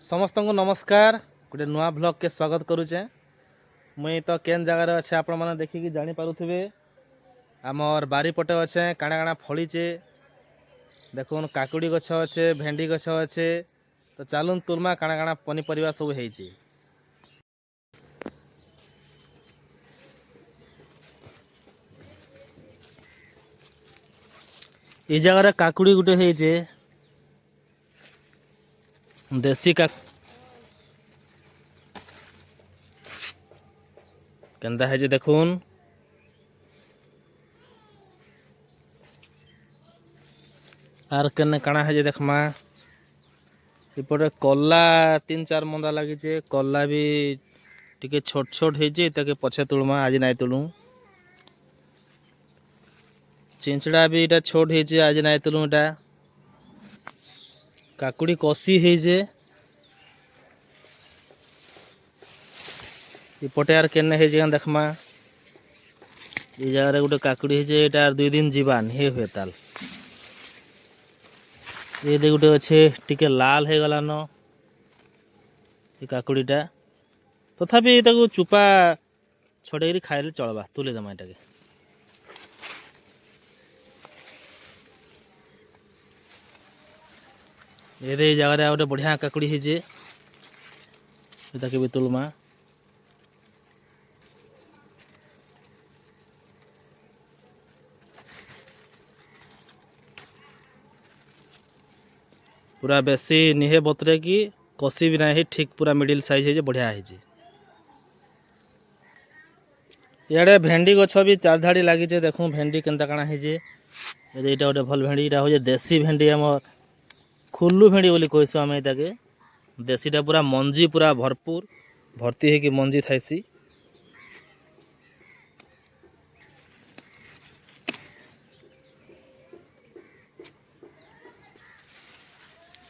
समस्त को नमस्कार। गोटे नुआ ब्लॉग के स्वागत करुचे। मुई तो केन जगार अच्छे आपण मैंने देखिकी जानी पारुथिबे। आमर बारी पटे अच्छे काଣା काଣା फलीचे देखुन काकुड़ी गछ अच्छे, भेंडी गछ अच्छे। तो चलून तुलमा काଣା काଣା पनीपरिया सब होईची। ए जगार काकुड़ी गुटे होईचे देसी केंदा है जे देखुन आर केने काଣା है जे देखमा इपटे कला 3-4 मंदा लगी। कला भी टिके छोट छोट होईचे ताके पछे तुलमा आज नाई तुलू। चिंचड़ा भी इटा छोट होईचे आज नाई तुलू। इटा काकुड़ी कसी होईचे इपटे आर केने है जे देखमा ए जगह गोटे काकुड़ी होईचे एटा 2 दिन जीवान हे हुए ताल। ये दे गोटे अच्छे टिके लाल हो गलान ये काकुड़ीटा तथापि ताको चुपा छड़े खाइले चलबा तुले दमा एटाके। ये जगह गोटे बढ़िया काकुड़ी होईचे ताके भी तुलमा। पूरा बेसी निहे बतरे की कसी भी नहीं ठीक पूरा मिडिल साइज है बढ़िया है। इे भेंडी गछ भी 4 धाड़ी लगी देखूँ भेंडी केनता काଣା है। यहाँ गोटे भल भेंडी यहाँ हूँ देसी भेंडी आम खुल्लू भेंडी बोली कहसु आम ताके। देसीटा पूरा मंजी पूरा भरपूर भर्ती है कि मंजी थाइसी।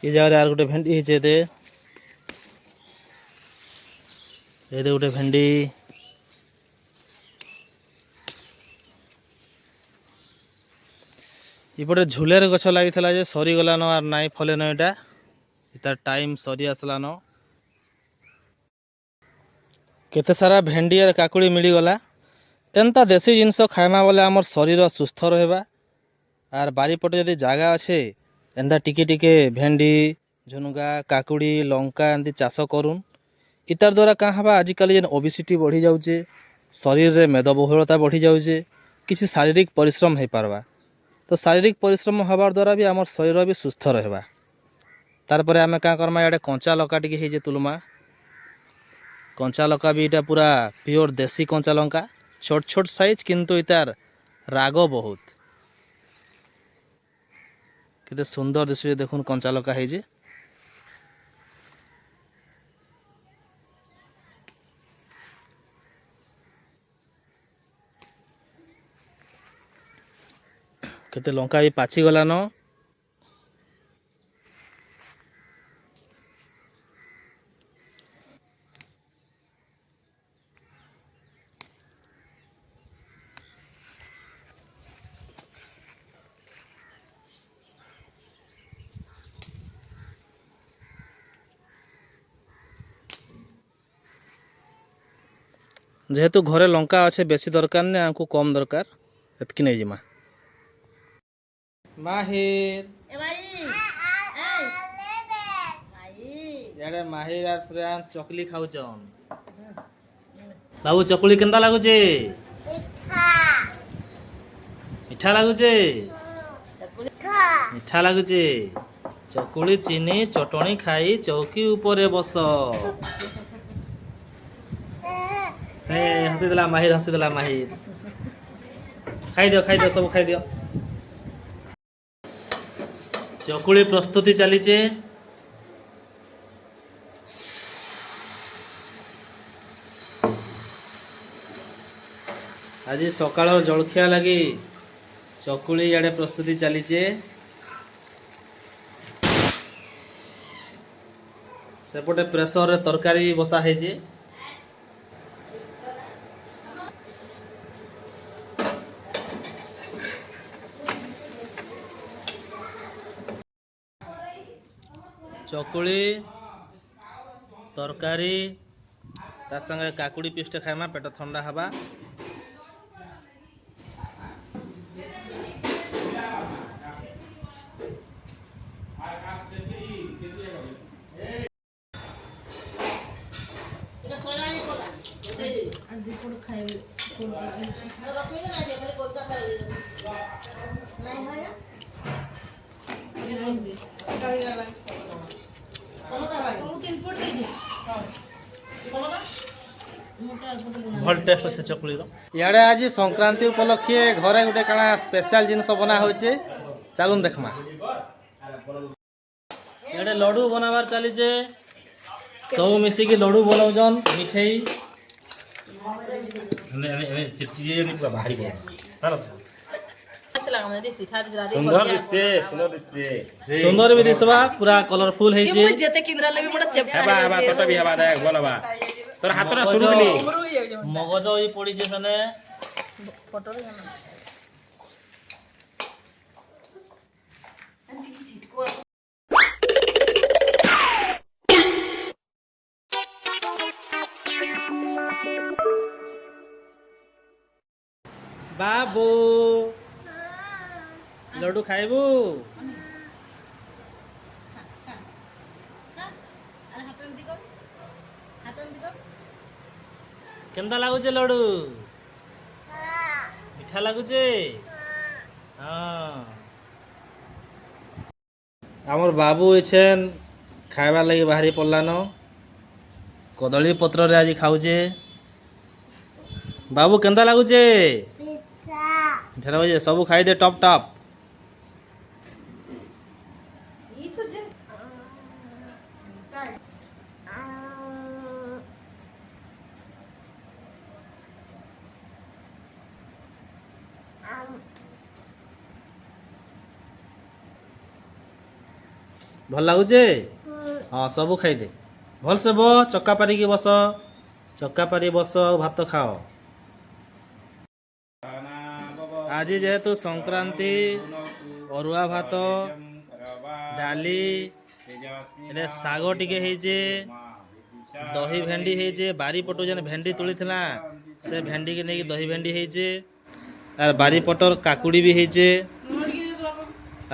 ये जगह यार गोटे भेंडी होते ये गोटे भेंडी इपटे झुलेर गछ लगी जे सरीगलान आर नाई फलेन एटा तार टाइम सरी आसलान। केते सारा भेंडी और काकुड़ी मिलीगला। एंता देसी जिनस खाइमा बोले आमर शरीर सुस्थ रहबा। आर बारीपटे यदि जगह अच्छे एंता टिके टिके भेंडी झुनुगा काकुड़ी लंका एंती चाष करूँ इतार द्वारा क्या हवा आजिकल जेन ओबेसिटी बढ़ी जाऊे शरीर रे मेदबहुलता बढ़ी जाऊे किसी शारीरिक परिश्रम हो पारबा। तो शारीरिक परिश्रम हबार द्वारा भी आम शरीर भी सुस्थ रहबा। तार आम क्या करमा इटे कंचा लंका टे तुलमा। कंचा लंका भी इटा पूरा प्योर देसी कंचा लंका छोट छोट साइज किंतु इतार राग बहुत केते सुंदर दिशे देखुन कंचा लंका है। केते लंका भी पाची गलान। जेहेतु घरे लंका अच्छे बेसी दरकार ने आमको कम दरकार एतकी नहीं जिमा। माहिर यारे माहिर आर श्रेयांश चकली खाउचन। बाबू चकुली केंदा लागुचे? मीठा लागुचे? मीठा लागुचे। चकुली चीनी चटणी खाई चौकी ऊपर बस। हसीदेला माहिर हसीदेला माहिर। खाई दियो सब खाई दियो। चकुली प्रस्तुति चलीचे। आज सकाळ जलखिया लगी चकुली याडे प्रस्तुति चलीचे। सेपटे प्रेसर रे तरकारी बसा है। चकुली ତରକାରୀ ତା ସାଙ୍ଗେ କାକୁଡ଼ି ପିସ୍ଟେ ଖାଇମା ପେଟ ଥଣ୍ଡା ହେବା। भल टेस्ट से चकुली इे आज संक्रांति उपलक्षे घरे गोटे काना स्पेशल जिनस बना होचे चलून देखमा। इे लड्डू बनाबार चलीचे सब मिसिकी लड्डू बनाऊन मिठाई सुंदर भी दिसबा पूरा कलरफुल है जे जेते किंद्रा लेबी मोटा चेप हेबा हेबा तोटा भी हेबा देख बोल बा तोर हातरा शुरू कली मगज होई पड़ी जे सने फोटो रे जाना बाबू लड्डू खाइबू केंदा लागुचे लड्डू मीठा लागुचे हाँ आमर बाबू एछेन खाइबार लगी बाहरी पड़लान कदली पत्र रे आज खाऊचे बाबू केंदा लागुचे ढेर बजे सब खाई दे टप टप भल लगुचे हाँ सब खाई दे भल से बो चक्का पारी की बस चक्का पारी बस भात खाओ। आज जेहेतु संक्रांति अरुआ भात डाली एटे साग टिके हेजे दही भेंडी हेजे बारी पटो जन भेंडी तुली थिला से भेंडी के नहीं दही भेंडी हेजे आर बारी पटर काकुड़ी भी हेजे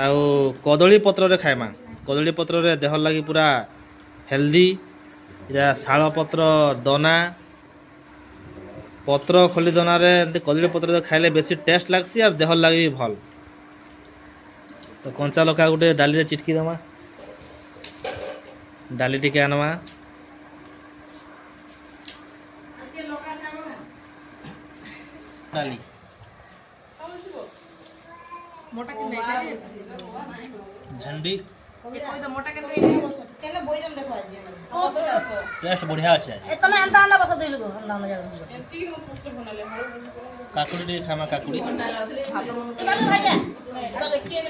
आउ कदली पत्र रे खाइमा कदली पत्र रे देह लगी पूरा हेल्दी या शाल पत्र दना पत्र खोली दना रे कदली पत्र खाइले बेसी टेस्ट लागसी और देह लगी भी भल। तो कंचा लका गोटे डाली रे चिटकी दमा डाली टिके आनवा डाली मोटा के नहीं भेंडी कोई तो मोटा के नहीं केले बोइरम देखो आज टेस्ट बढ़िया আছে ए तमे अंता अंदा बस देलु गो अंदा अंदा जागा तीन पोस्ट बनाले काकुड़ी टिके खामा काकुड़ी भात ए भैया तो देखिए ने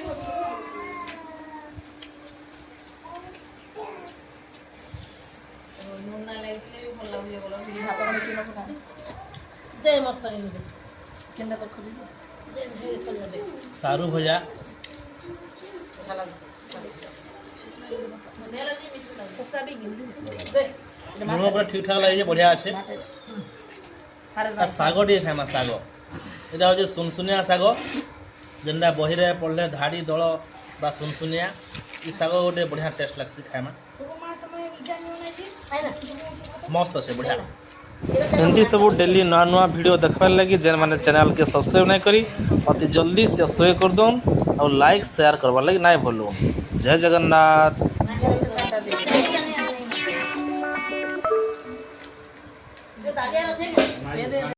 नून ना लाइले भी भल लागले बोलो भात में किनो खा दे मत करी दे केंदा तो खरी दे ढेर कर दे सारू भजा लुण पूरा ठीक ठाक लगे बढ़िया अच्छे शाग टे खाइमा शाग यहाँ हूँ सुनसुनिया शाग जेनटा बही रे पढ़ले धाड़ी दल बा सुनसुनिया ये शाग गोटे बढ़िया टेस्ट लगसी खाइमा मस्त अच्छे बढ़िया एमती सब डेली नुआ नुआ वीडियो देखवार लगी जेन मैंने चैनल के सब्सक्राइब नहीं करी अति जल्दी सब्सक्राइब कर दौन और लाइक शेयर करवार लगी नहीं भूलूँ। जय जगन्नाथ।